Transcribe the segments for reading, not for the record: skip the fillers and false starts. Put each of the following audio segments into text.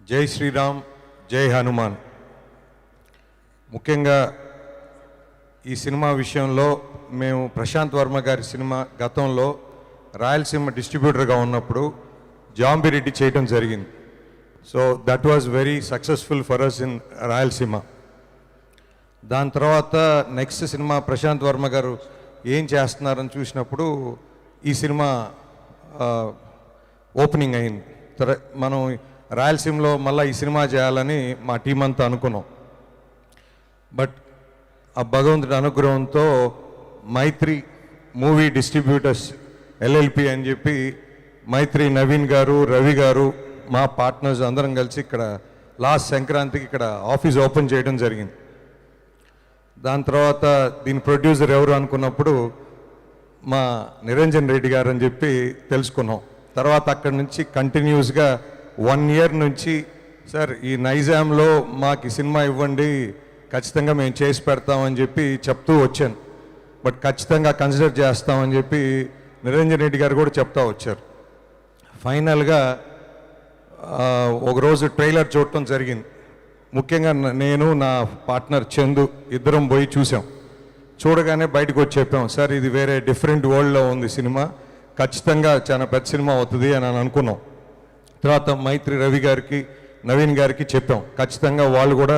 జై శ్రీరామ్, జై హనుమాన్. ముఖ్యంగా ఈ సినిమా విషయంలో మేము ప్రశాంత్ వర్మ గారి సినిమా గతంలో రాయలసీమ డిస్ట్రిబ్యూటర్గా ఉన్నప్పుడు జాంబిరెడ్డి చేయడం జరిగింది. So that was very successful for us in Rayalaseema. దాని తర్వాత నెక్స్ట్ సినిమా ప్రశాంత్ వర్మ గారు ఏం చేస్తున్నారని చూసినప్పుడు ఈ సినిమా ఓపెనింగ్ అయింది. మనం రాయలసీమలో మళ్ళీ ఈ సినిమా చేయాలని మా టీం అంతా అనుకున్నాం. బట్ ఆ భగవంతుడి అనుగ్రహంతో మైత్రి మూవీ డిస్ట్రిబ్యూటర్స్ ఎల్ఎల్పి అని చెప్పి మైత్రి నవీన్ గారు, రవి గారు, మా పార్ట్నర్స్ అందరం కలిసి ఇక్కడ లాస్ట్ సంక్రాంతికి ఇక్కడ ఆఫీస్ ఓపెన్ చేయడం జరిగింది. దాని తర్వాత దీని ప్రొడ్యూసర్ ఎవరు అనుకున్నప్పుడు మా నిరంజన్ రెడ్డి గారు అని చెప్పి తెలుసుకున్నాం. తర్వాత అక్కడి నుంచి కంటిన్యూస్గా 1 year నుంచి సార్ ఈ నైజాంలో మాకు ఈ సినిమా ఇవ్వండి, ఖచ్చితంగా మేము చేసి పెడతామని చెప్పి చెప్తూ వచ్చాను. బట్ ఖచ్చితంగా కన్సిడర్ చేస్తామని చెప్పి నిరంజన్ రెడ్డి గారు కూడా చెప్తా వచ్చారు. ఫైనల్గా ఒకరోజు ట్రైలర్ చూడటం జరిగింది. ముఖ్యంగా నేను నా పార్ట్నర్ చందు ఇద్దరం పోయి చూసాం. చూడగానే బయటకు వచ్చి చెప్పాం, సార్ ఇది వేరే డిఫరెంట్ వరల్డ్లో ఉంది సినిమా, ఖచ్చితంగా చాలా పెద్ద సినిమా అవుతుంది అని అనుకున్నాం. తర్వాత మైత్రి రవి గారికి, నవీన్ గారికి చెప్పాం, ఖచ్చితంగా వాళ్ళు కూడా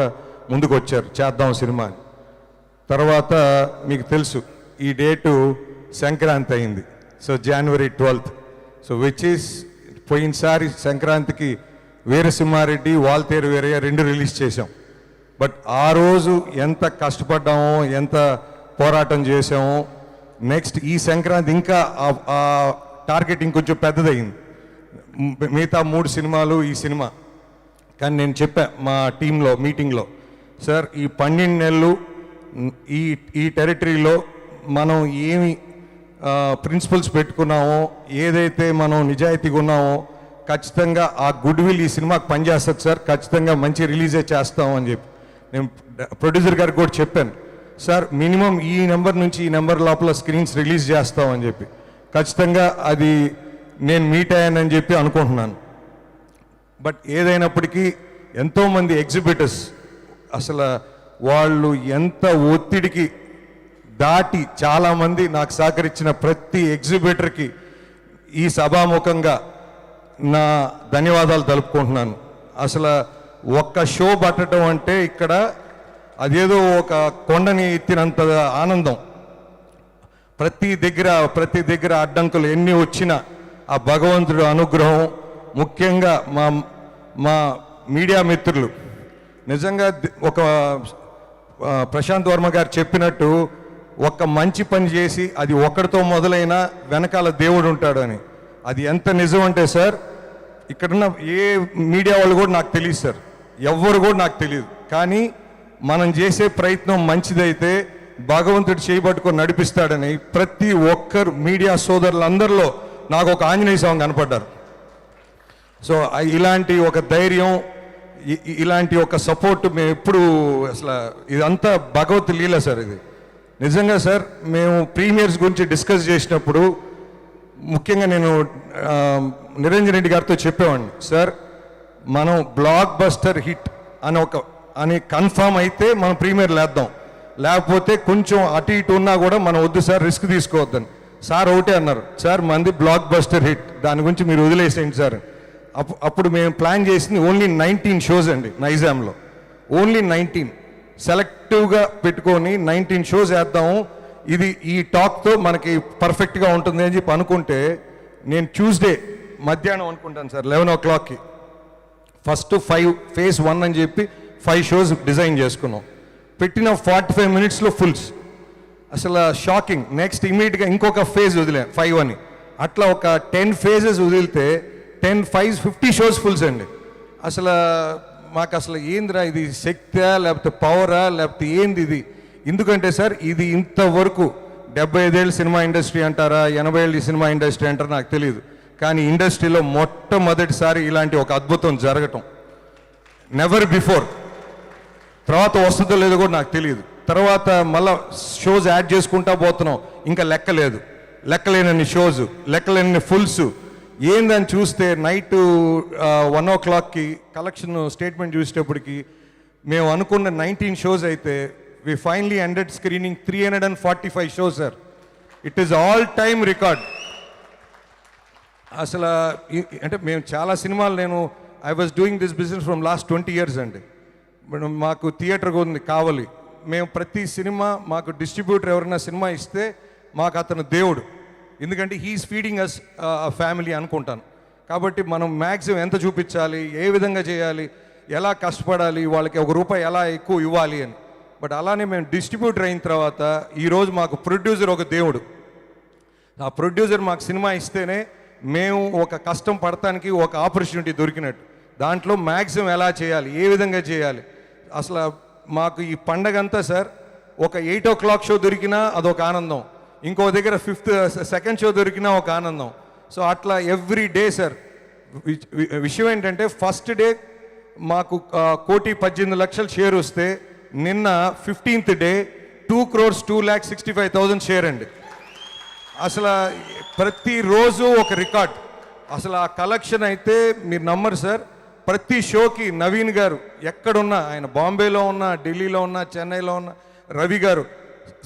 ముందుకు వచ్చారు చేద్దాం సినిమా అని. తర్వాత మీకు తెలుసు ఈ డేటు సంక్రాంతి అయింది. So January 12th. So which is పోయినసారి సంక్రాంతికి వీరసింహారెడ్డి, వాల్తేరు వీరయ్య 2 రిలీజ్ చేసాం. బట్ ఆ రోజు ఎంత కష్టపడ్డామో, ఎంత పోరాటం చేసామో, నెక్స్ట్ ఈ సంక్రాంతి ఇంకా ఆ టార్గెట్ ఇంకొంచెం పెద్దదయ్యింది. మిగతా 3 సినిమాలు ఈ సినిమా. కానీ నేను చెప్పా మా టీంలో మీటింగ్లో, సార్ ఈ 12 నెలలు ఈ టెరిటరీలో మనం ఏమి ప్రిన్సిపల్స్ పెట్టుకున్నామో, ఏదైతే మనం నిజాయితీగా ఉన్నామో, ఖచ్చితంగా ఆ గుడ్ విల్ ఈ సినిమాకి పనిచేస్తుంది సార్, ఖచ్చితంగా మంచి రిలీజే చేస్తామని చెప్పి నేను ప్రొడ్యూసర్ గారికి కూడా చెప్పాను. సార్ మినిమం ఈ నెంబర్ నుంచి ఈ నెంబర్ లోపల స్క్రీన్స్ రిలీజ్ చేస్తామని చెప్పి ఖచ్చితంగా అది నేను మీట్ అయ్యానని చెప్పి అనుకుంటున్నాను. బట్ ఏదైనప్పటికీ ఎంతోమంది ఎగ్జిబిటర్స్ అసలు వాళ్ళు ఎంత ఒత్తిడికి దాటి చాలామంది నాకు సహకరించిన ప్రతి ఎగ్జిబిటర్కి ఈ సభాముఖంగా నా ధన్యవాదాలు తెలుపుకుంటున్నాను. అసలు ఒక్క షో పట్టడం అంటే ఇక్కడ అదేదో ఒక కొండని ఎత్తినంత ఆనందం. ప్రతి దగ్గర అడ్డంకులు ఎన్ని వచ్చినా ఆ భగవంతుడు అనుగ్రహం, ముఖ్యంగా మా మీడియా మిత్రులు, నిజంగా ఒక ప్రశాంత్ వర్మ గారు చెప్పినట్టు ఒక మంచి పని చేసి అది ఒక్కడితో మొదలైనా వెనకాల దేవుడు ఉంటాడు అని. అది ఎంత నిజం అంటే సార్, ఇక్కడున్న ఏ మీడియా వాళ్ళు కూడా నాకు తెలియదు సార్, ఎవ్వరు కూడా నాకు తెలియదు. కానీ మనం చేసే ప్రయత్నం మంచిదైతే భగవంతుడు చేయబట్టుకొని నడిపిస్తాడని ప్రతి ఒక్కరు మీడియా సోదరులందరిలో నాకు ఒక ఆంజనేయ స్వామి కనపడ్డారు. సో ఇలాంటి ఒక ధైర్యం, ఇలాంటి ఒక సపోర్ట్ మేము ఎప్పుడు అసలు ఇదంతా భగవత్ లీల సార్. ఇది నిజంగా సార్ మేము ప్రీమియర్స్ గురించి డిస్కస్ చేసినప్పుడు ముఖ్యంగా నేను నిరంజన్ రెడ్డి గారితో చెప్పేవాడిని, సార్ మనం బ్లాక్ బస్టర్ హిట్ అని కన్ఫామ్ అయితే మనం ప్రీమియర్ లేద్దాం, లేకపోతే కొంచెం అటు ఇటు ఉన్నా కూడా మనం వద్దు సార్, రిస్క్ తీసుకోవద్దని. సార్ ఒకటే అన్నారు, సార్ మంది బ్లాక్ బస్టర్ హిట్, దాని గురించి మీరు వదిలేసేయండి సార్. అప్పుడు మేము ప్లాన్ చేసింది ఓన్లీ 19 షోస్ అండి నైజాంలో. ఓన్లీ 19 సెలెక్టివ్గా పెట్టుకొని 19 షోస్ వేద్దాము, ఇది ఈ టాక్తో మనకి పర్ఫెక్ట్గా ఉంటుంది అని చెప్పి అనుకుంటే, నేను ట్యూస్డే మధ్యాహ్నం అనుకుంటాను సార్ 11 o'clockకి ఫస్ట్ 5 phase 1 అని చెప్పి 5 షోస్ డిజైన్ చేసుకున్నాం. పెట్టిన 45 minutesలో ఫుల్స్. అసలు షాకింగ్. నెక్స్ట్ ఇమీడియట్గా ఇంకొక ఫేజ్ వదిలే 5 అని. అట్లా ఒక 10 phases వదిలితే 10 5 50 షోస్ ఫుల్స్ అండి. అసలు మాకు అసలు ఏందిరా ఇది, శక్తా లేకపోతే పవరా లేకపోతే ఏంది ఇది? ఎందుకంటే సార్ ఇది ఇంతవరకు 75 ఏళ్ళ సినిమా ఇండస్ట్రీ అంటారా, 80 ఏళ్ళ సినిమా ఇండస్ట్రీ అంటారా నాకు తెలియదు, కానీ ఇండస్ట్రీలో మొట్టమొదటిసారి ఇలాంటి ఒక అద్భుతం జరగటం నెవర్ బిఫోర్. తర్వాత వస్తుందో లేదో కూడా నాకు తెలియదు. తర్వాత మళ్ళీ షోస్ యాడ్ చేసుకుంటా పోతున్నాం, ఇంకా లెక్కలేదు, లెక్కలేనన్ని షోస్, లెక్కలేనన్ని ఫుల్స్. ఏందని చూస్తే నైట్ 1 o'clockకి కలెక్షన్ స్టేట్మెంట్ చూసేటప్పటికి మేము అనుకున్న 19 షోస్ అయితే we finally ended screening 345 shows sir. It is all time record. అసలు అంటే మేము చాలా సినిమాలు I was doing this business from last 20 years అండి. మాకు థియేటర్ ఉంది కావాలి. మేము ప్రతి సినిమా మాకు డిస్ట్రిబ్యూటర్ ఎవరైనా సినిమా ఇస్తే మాకు అతను దేవుడు. ఎందుకంటే హీఈస్ ఫీడింగ్ అస్ ఫ్యామిలీ అనుకుంటాను. కాబట్టి మనం మ్యాక్సిమం ఎంత చూపించాలి, ఏ విధంగా చేయాలి, ఎలా కష్టపడాలి, వాళ్ళకి ₹1 ఎలా ఎక్కువ ఇవ్వాలి అని. బట్ అలానే మేము డిస్ట్రిబ్యూటర్ అయిన తర్వాత ఈరోజు మాకు ప్రొడ్యూసర్ ఒక దేవుడు. ఆ ప్రొడ్యూసర్ మాకు సినిమా ఇస్తేనే మేము ఒక కష్టం పడటానికి ఒక ఆపర్చునిటీ దొరికినట్టు. దాంట్లో మ్యాక్సిమం ఎలా చేయాలి, ఏ విధంగా చేయాలి. అసలు మాకు ఈ పండగ అంతా సార్ ఒక 8 o'clock షో దొరికినా అదొక ఆనందం, ఇంకో దగ్గర 2nd షో దొరికినా ఒక ఆనందం. సో అట్లా ఎవ్రీ డే సార్. విషయం ఏంటంటే ఫస్ట్ డే మాకు 1,18,00,000 షేర్ వస్తే నిన్న 15th డే 2,02,65,000 షేర్ అండి. అసలు ప్రతిరోజు ఒక రికార్డ్. అసలు ఆ కలెక్షన్ అయితే మీరు నమ్మరు సార్. ప్రతి షోకి నవీన్ గారు ఎక్కడున్నా, ఆయన బాంబేలో ఉన్నా, ఢిల్లీలో ఉన్నా, చెన్నైలో ఉన్నా, రవి గారు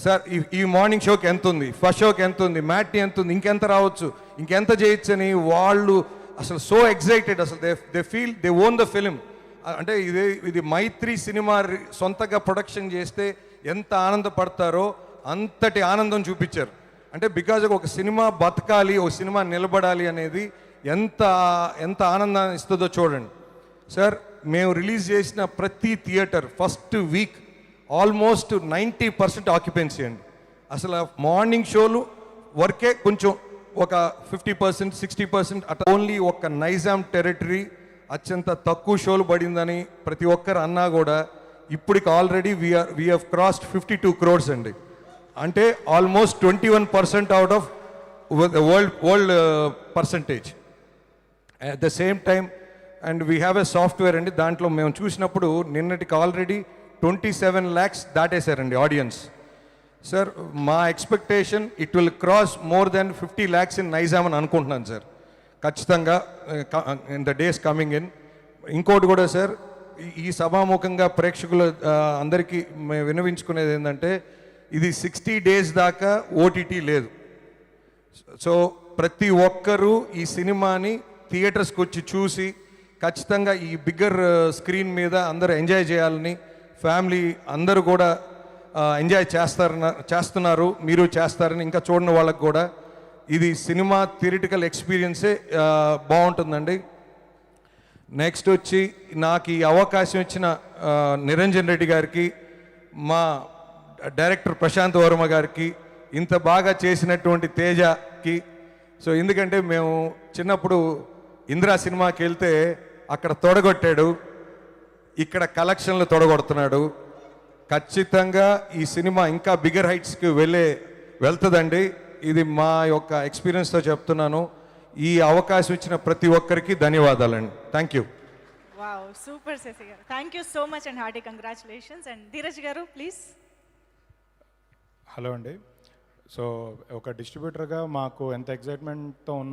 సార్ ఈ మార్నింగ్ షోకి ఎంత ఉంది, ఫస్ట్ షోకి ఎంత ఉంది, మ్యాట్ని ఎంత ఉంది, ఇంకెంత రావచ్చు, ఇంకెంత చేయొచ్చు అని వాళ్ళు అసలు సో ఎక్సైటెడ్. అసలు they feel they own the film. అంటే ఇది మైత్రి సినిమా సొంతగా ప్రొడక్షన్ చేస్తే ఎంత ఆనందపడతారో అంతటి ఆనందం చూపించారు. అంటే బికాజ్ ఒక సినిమా బతకాలి, ఒక సినిమా నిలబడాలి అనేది ఎంత ఎంత ఆనందాన్ని ఇస్తుందో చూడండి సార్. మేము రిలీజ్ చేసిన ప్రతి theatre first week almost 90% occupancy అండి. అసలు మార్నింగ్ షోలు వర్కే కొంచెం ఒక 50%, 60% అట్లా. ఓన్లీ ఒక నైజాం టెరిటరీ అత్యంత తక్కువ షోలు పడిందని ప్రతి ఒక్కరు అన్నా కూడా ఇప్పటికి already we have crossed 52 crores అండి. అంటే almost 21% out of world percentage. At the same time and we have a software అండి. దాంట్లో మేము చూసినప్పుడు నిన్నటికి ఆల్రెడీ 27 lakhs దాటేశారండి ఆడియన్స్. సార్ మా expectation it will cross more than 50 lakhs in Nizam అని అనుకుంటున్నాను సార్. ఖచ్చితంగా in the days coming in. ఇంకోటి కూడా సార్, ఈ సభాముఖంగా ప్రేక్షకులు అందరికీ మేము వినవించుకునేది ఏంటంటే ఇది 60 days దాకా ఓటీటీ లేదు. సో ప్రతి ఒక్కరూ ఈ సినిమాని థియేటర్స్కి వచ్చి చూసి ఖచ్చితంగా ఈ బిగ్గర్ స్క్రీన్ మీద అందరూ ఎంజాయ్ చేయాలని, ఫ్యామిలీ అందరూ కూడా ఎంజాయ్ చేస్తున్నారు, మీరు చేస్తారని, ఇంకా చూడని వాళ్ళకు కూడా ఇది సినిమా థియేటికల్ ఎక్స్పీరియన్సే బాగుంటుందండి. నెక్స్ట్ వచ్చి నాకు ఈ అవకాశం ఇచ్చిన నిరంజన్ రెడ్డి గారికి, మా డైరెక్టర్ ప్రశాంత్ వర్మ గారికి, ఇంత బాగా చేసినటువంటి తేజకి. సో ఎందుకంటే మేము చిన్నప్పుడు ఇందిరా సినిమాకి వెళ్తే అక్కడ తొడగొట్టాడు, ఇక్కడ కలెక్షన్లు తొడగొడుతున్నాడు. ఖచ్చితంగా ఈ సినిమా ఇంకా బిగ్గర్ హైట్స్కి వెళ్తుందండి. ఇది మా యొక్క ఎక్స్పీరియన్స్తో చెప్తున్నాను. ఈ అవకాశం ఇచ్చిన ప్రతి ఒక్కరికి ధన్యవాదాలండి. Thank you. Wow, super Shashi గారు. Thank you so much and hearty congratulations. And Dheeraj గారు ప్లీజ్. హలో అండి. సో ఒక డిస్ట్రిబ్యూటర్గా మాకు ఎంత ఎక్సైట్మెంట్తో ఉన్న